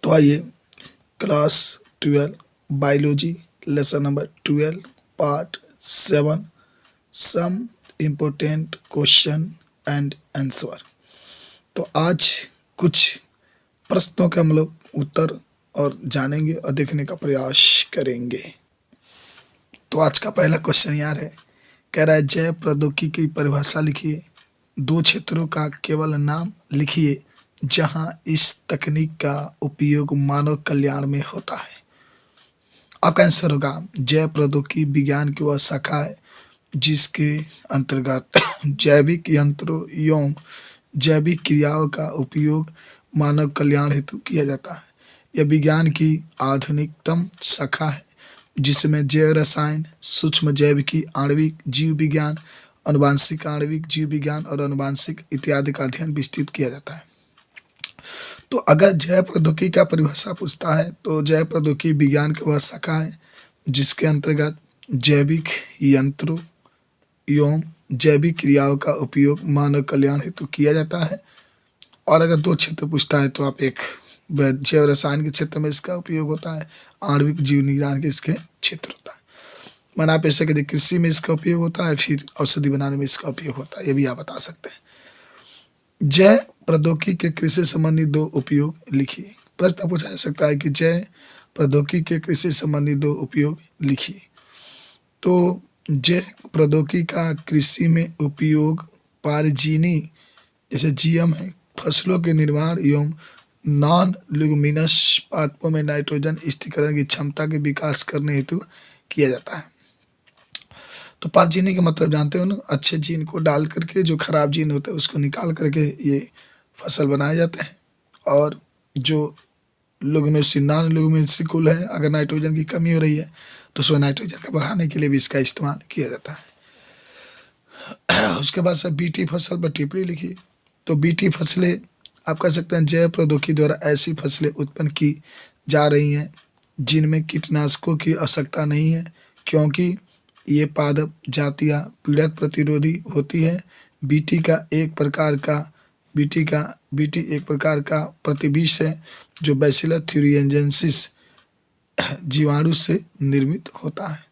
तो आइए class 12 biology lesson number 12 part 7 some important question and answer. तो आज कुछ प्रश्नों के हम लोग उत्तर और जानेंगे और देखने का प्रयास करेंगे। तो आज का पहला क्वेश्चन यार है, कह रहा है जैव प्रौद्योगिकी की परिभाषा लिखिए। दो क्षेत्रों का केवल नाम लिखिए जहां इस तकनीक का उपयोग मानव कल्याण में होता है। आपका आंसर होगा जैव प्रौद्योगिकी विज्ञान की वह शाखा है जिसके अंतर्गत जैविक यंत्रों एवं जैविक क्रियाओं का उपयोग मानव कल्याण हेतु किया जाता है। यह विज्ञान की आधुनिकतम शाखा है जिसमें जैव रसायन, सूक्ष्म जैविकी, आणविक जीव विज्ञान, अनुवांशिक आणविक जीव विज्ञान और अनुवांशिक इत्यादि का अध्ययन विस्तृत किया जाता है। तो अगर जैव प्रौद्योगिकी का परिभाषा पूछता है तो जैव प्रौद्योगिकी विज्ञान की वह शाखा है जिसके अंतर्गत जैविक यंत्रों एवं जैविक क्रियाओं का उपयोग मानव कल्याण हेतु किया जाता है। और अगर दो क्षेत्र पूछता है तो आप एक जैव रसायन के क्षेत्र में इसका उपयोग होता है, आणविक जीव विज्ञान के इसके क्षेत्र होता है। माना आप ऐसे कहते कृषि में इसका उपयोग होता है, फिर औषधि बनाने में इसका उपयोग होता है, ये भी आप बता सकते हैं। जैव प्रौद्योगिकी के कृषि संबंधी दो उपयोग लिखिए। प्रश्न पूछा जा सकता है कि जैव प्रौद्योगिकी के कृषि संबंधी दो उपयोग लिखिए। तो जैव प्रौद्योगिकी का कृषि में उपयोग पारजीनी जैसे जीएम है, फसलों के निर्माण एवं नॉन ल्यूमिनस पादपों में नाइट्रोजन स्थिरीकरण की क्षमता के विकास करने हेतु किया जाता है। तो पारजीनी का मतलब जानते हो ना, अच्छे जीन को डाल करके जो खराब जीन होता है उसको निकाल करके ये फसल बनाए जाते हैं। और जो लुमिनोसी नॉन लुमिनोसिकुल है, अगर नाइट्रोजन की कमी हो रही है तो उसमें नाइट्रोजन को बढ़ाने के लिए भी इसका इस्तेमाल किया जाता है। उसके बाद से बीटी फसल पर टिप्पणी लिखी। तो बीटी फसलें आप कह सकते हैं जैव प्रौद्योगिकी द्वारा ऐसी फसलें उत्पन्न की जा रही हैं जिनमें कीटनाशकों की आवश्यकता नहीं है क्योंकि ये पादप जातियाँ पीड़क प्रतिरोधी होती है। बीटी एक प्रकार का प्रतिविष है जो बैसिलस थ्यूरिएंजेंसिस जीवाणु से निर्मित होता है।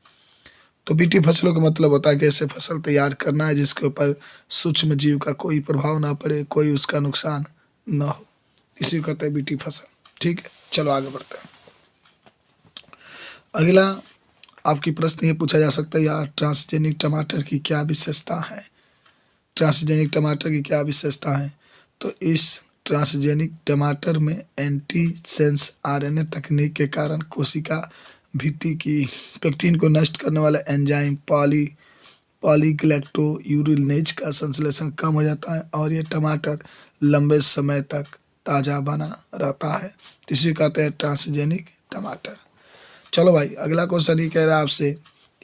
तो बीटी फसलों का मतलब होता है कि ऐसे फसल तैयार करना है जिसके ऊपर सूक्ष्म जीव का कोई प्रभाव ना पड़े, कोई उसका नुकसान ना हो, इसी को कहते हैं बीटी फसल। ठीक है, चलो आगे बढ़ते हैं। अगला आपकी प्रश्न ये पूछा जा सकता है यार ट्रांसजेनिक टमाटर की क्या विशेषता है। ट्रांसजेनिक टमाटर की क्या विशेषता है? तो इस ट्रांसजेनिक टमाटर में एंटीसेंस आरएनए तकनीक के कारण कोशिका भित्ति की पेक्टिन को नष्ट करने वाला एंजाइम पॉलीग्लैक्टोयूरिनेज का संश्लेषण कम हो जाता है और ये टमाटर लंबे समय तक ताज़ा बना रहता है। इसे कहते हैं ट्रांसजेनिक टमाटर। चलो भाई अगला क्वेश्चन ये कह रहा है आपसे,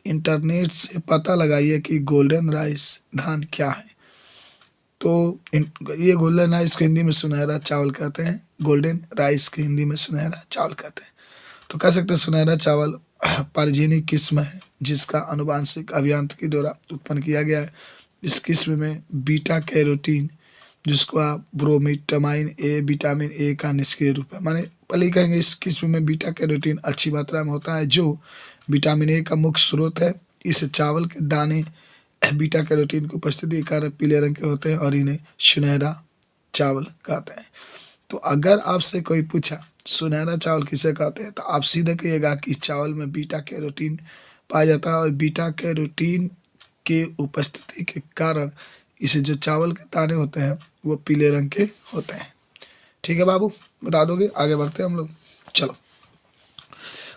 इंटरनेट से पता लगाइए कि गोल्डन राइस धान क्या है। तो ये गोल्डन राइस को हिंदी में सुनहरा चावल कहते हैं, गोल्डन राइस के हिंदी में सुनहरा चावल कहते हैं। तो कह सकते हैं सुनहरा चावल पारजीनिक किस्म है जिसका अनुवांशिक अभियांत्रिकी द्वारा उत्पन्न किया गया है। इस किस्म में बीटा कैरोटीन जिसको आप ब्रोमीटामाइन ए विटामिन ए का निष्क्रिय रूप है, माने पहले ही कहेंगे इस किस्म में बीटा कैरोटीन अच्छी मात्रा में होता है जो विटामिन ए का मुख्य स्रोत है। इस चावल के दाने बीटा कैरोटीन की उपस्थिति के कारण पीले रंग के होते हैं और इन्हें सुनहरा चावल कहते हैं। तो अगर आपसे कोई पूछा सुनहरा चावल किसे कहते हैं तो आप सीधे कहिएगा कि चावल में बीटा कैरोटीन पाया जाता है और बीटा कैरोटीन के उपस्थिति के कारण इसे जो चावल के दाने होते हैं वो पीले रंग के होते हैं। ठीक है बाबू, बता दोगे? आगे बढ़ते हैं हम लोग। चलो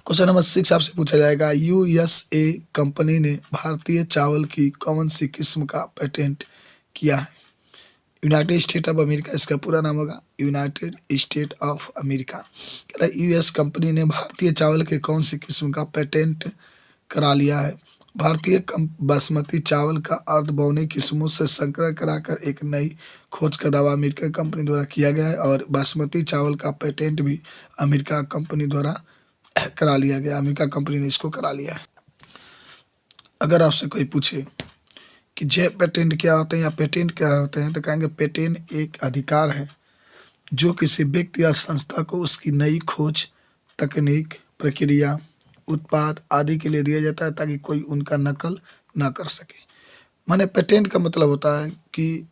क्वेश्चन नंबर 6 आपसे पूछा जाएगा, यूएसए कंपनी ने भारतीय चावल की कौन सी किस्म का पेटेंट किया है? यूनाइटेड स्टेट ऑफ अमेरिका इसका पूरा नाम होगा, यूनाइटेड स्टेट ऑफ अमेरिका। कह रहा है यूएस कंपनी ने भारतीय चावल के कौन सी किस्म का पेटेंट करा लिया है? भारतीय बासमती चावल का अर्ध बौने किस्मों से संकरण कराकर एक नई खोज का दावा अमेरिकन कंपनी द्वारा किया गया है और बासमती चावल का पेटेंट भी अमेरिका कंपनी द्वारा करा लिया गया। अमेरिका कंपनी ने इसको करा लिया है। अगर आपसे कोई पूछे कि जैव पेटेंट क्या होते हैं या पेटेंट क्या होते हैं तो कहेंगे पेटेंट एक अधिकार है जो किसी व्यक्ति या संस्था को उसकी नई खोज, तकनीक, प्रक्रिया, उत्पाद आदि के लिए दिया जाता है ताकि कोई उनका नकल ना कर सके। माने पेटेंट का मतलब होता है कि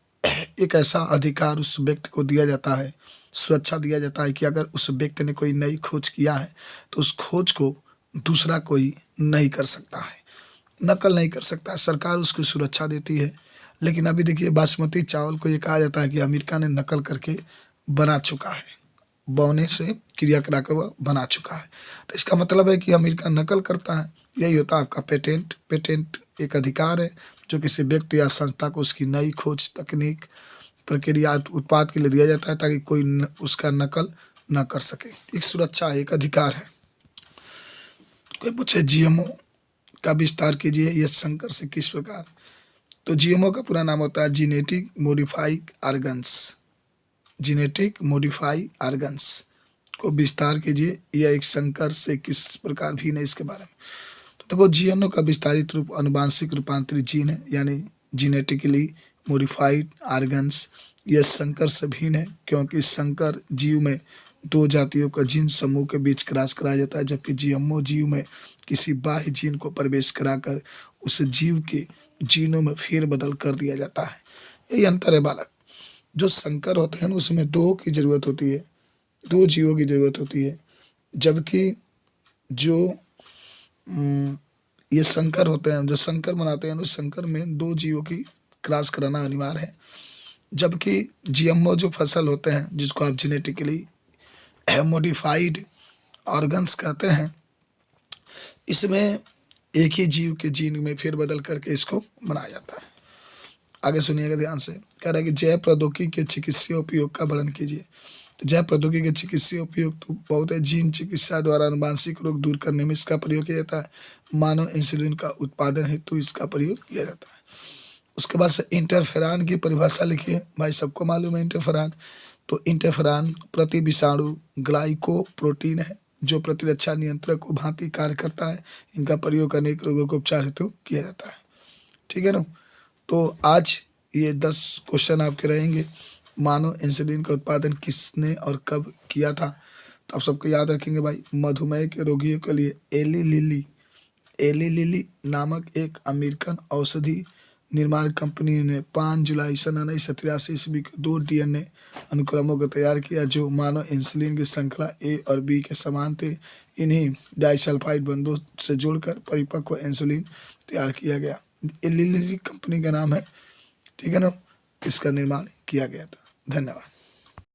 एक ऐसा अधिकार उस व्यक्ति को दिया जाता है, सुरक्षा दिया जाता है कि अगर उस व्यक्ति ने कोई नई खोज किया है तो उस खोज को दूसरा कोई नहीं कर सकता है, नकल नहीं कर सकता है। सरकार उसकी सुरक्षा देती है। लेकिन अभी देखिए बासमती चावल को ये कहा जाता है कि अमेरिका ने नकल करके बना चुका है, बोने से क्रिया करा के वह बना चुका है। तो इसका मतलब है कि अमेरिका नकल करता है। यही होता है आपका पेटेंट। पेटेंट एक अधिकार है जो किसी व्यक्ति या संस्था को उसकी नई खोज, तकनीक, प्रक्रिया, उत्पाद के लिए दिया जाता है ताकि कोई उसका नकल ना कर सके। एक सुरक्षा है, एक अधिकार है। कोई पूछे जीएमओ का विस्तार कीजिए यश शंकर से किस प्रकार। तो जीएमओ का पूरा नाम होता है genetic modified organs. Genetic modified organs को विस्तार कीजिए यह एक शंकर से किस प्रकार भी नहीं इसके बारे में। तो देखो जीएनओ का विस्तारित रूप अनुवांशिक रूपांतरित जीन है, यानी जीनेटिकली मॉडिफाइड ऑर्गन्स। यह संकर से भिन्न है क्योंकि संकर जीव में दो जातियों का जीन समूह के बीच क्रॉस कराया जाता है, जबकि जीएमओ जीव में किसी बाह्य जीन को प्रवेश कराकर उस जीव के जीनों में फेरबदल कर दिया जाता है। यही अंतर है बालक। जो संकर होते हैं उसमें दो की जरूरत होती है, दो जीवों की जरूरत होती है, जबकि जो ये संकर होते हैं, जो संकर बनाते हैं उस संकर में दो जीवों की क्रॉस कराना अनिवार्य है। जबकि जीएमओ जो फसल होते हैं जिसको आप जेनेटिकली मॉडिफाइड ऑर्गन्स कहते हैं, इसमें एक ही जीव के जीन में फेरबदल करके इसको बनाया जाता है। आगे सुनिएगा ध्यान से। कह रहा है कि जैव प्रौद्योगिकी के चिकित्सीय उपयोग का वर्णन कीजिए। तो जैव प्रौद्योगिकी के चिकित्सीय उपयोग तो बहुत है। जीन चिकित्सा द्वारा आनुवंशिक रोग दूर करने में इसका प्रयोग किया जाता है। मानव इंसुलिन का उत्पादन हेतु इसका प्रयोग किया जाता है। उसके बाद से इंटरफेरान की परिभाषा लिखिए। भाई सबको मालूम है इंटरफेरान। तो इंटरफेरान प्रति विषाणु ग्लाइकोप्रोटीन है जो प्रतिरक्षा नियंत्रक को भांति कार्य करता है। इनका प्रयोग अनेक रोगों को उपचार हेतु किया जाता है। ठीक है ना। तो आज ये 10 क्वेश्चन आपके रहेंगे। मानव इंसुलिन का उत्पादन किसने और कब किया था। तो आप सबको याद रखेंगे भाई, मधुमेह के रोगियों के लिए एली लिली नामक एक अमेरिकन औषधि निर्माण कंपनी ने 5 जुलाई सन 1983 ईस्वी को 2 डीएनए अनुक्रमों को तैयार किया जो मानव इंसुलिन की श्रृंखला ए और बी के समान थे। इन्हीं डाइसल्फाइड बंधों से जोड़कर परिपक्व इंसुलिन तैयार किया गया। एली लिली कंपनी का नाम है। ठीक है ना। इसका निर्माण किया गया था। धन्यवाद।